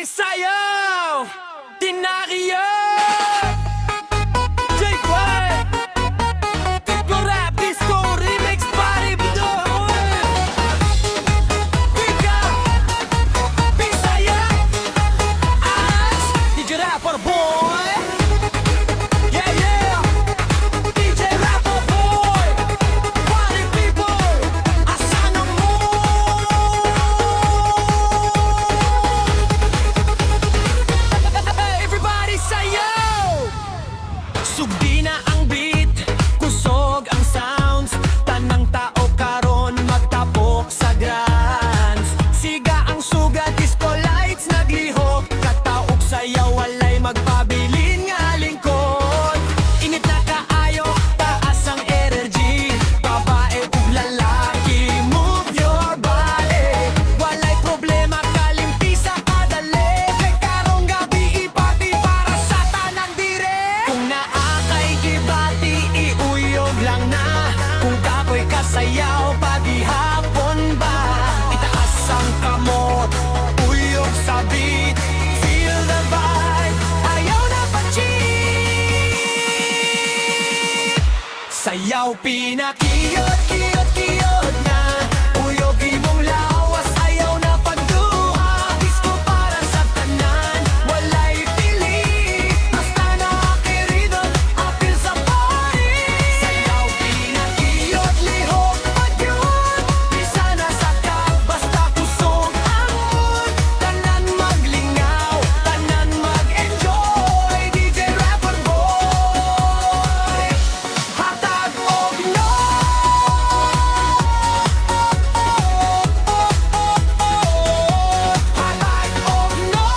sayaw, tinariyo. J-Boy, Techno Rap Disco Remix Party Budoy. Vika, Bisaya, Anas, DJ Rapper Boy. Yeah, yeah, DJ Rapper Boy. Party people, asan ang mo? Everybody sayaw! Sugdi na ang beat, kusog ang sounds. Tanang tao karon magtapok sa grants. Siga ang suga, disco lights naglihok. Kataok sayaw, walay magpabilin nga lingkod. Init na kaayo, taas ang energy. Babae ug lalaki, move your body. Walay problema, kalimpisa kadali. Kay karong gabi ipati para sa tanang dire. Kung naakay gibati, iuyog lang na. Kung kapoy kasayaw, paghihapon ba? Itaas ang kamot, uyog sa beat. Feel the vibe, ayaw na pa-cheat. Sayaw pinakiyot, kiyot, kiyot na. Uyog imong lawas, ayaw na pagduha. Disco para sa tanan, walay pili. Basta nakiridot, apil sa party. Sayaw pinakiyot, lihok, pagyot. Bisa na sa kag, basta kusog ang mood. Tanan maglingaw, tanan mag-enjoy. DJ Rapper Boy, hatag og no. Hatag og no.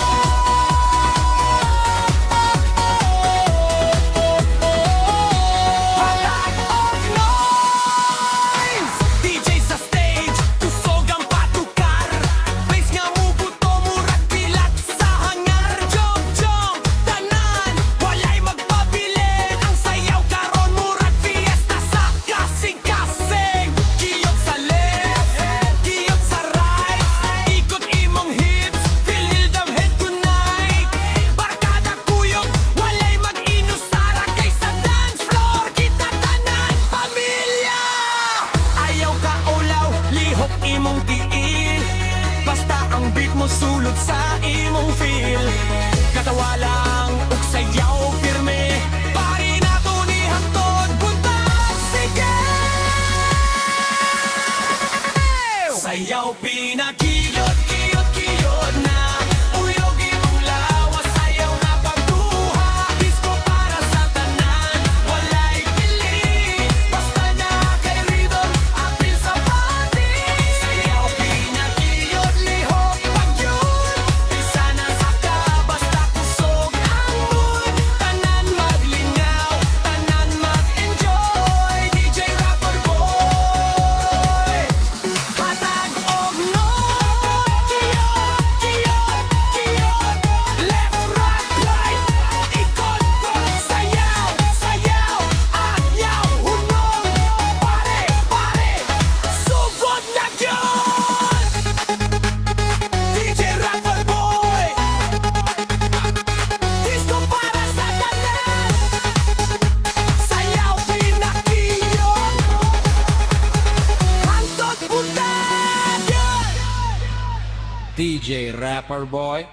Hatag og noise. DJ sa stage, kusog ang patukar. Place nga mubuto, murag pilat sa hangar. Jump, jump, tanan, walay magpabilin. Ang sayaw karon murag fiesta sa kasing-kasing. Kiyot sa left, kiyot sa right. Ikot imong hips, feel the head tonight. Barkada kuyog, walay mag-inusara. Kaysa dance floor, kita tanan pamilya. Ayaw ka ulaw, lihok imong tiil. Basta ang beat mo sulod sa imong feel. Katawa lang, ug sayaw pirme. Pari na to ni hangtod, buntag, sige. Sayaw pinakiyot, kiyot, kiyot na. Uyog imong lawas, ayaw na pagduha. Disco para sa tanan, walay pili. Basta na kay rhythm, apil sa party. Sayaw pinakiyot, lihok, pagyot. Bisa na sa ka, basta kusog ang mood. Tanan maglingaw, tanan mag-enjoy. DJ Rapper Boy, hatag og no. Kiyot, kiyot, kiyot. Left, right, right. Ikot, sayaw, sayaw. Agyaw, hunong. Pare, pare. Sugod na gyud. DJ Rapper Boy, disco para sa tanan. Sayaw pinakiyot, hangtod buntag. DJ Rapper Boy.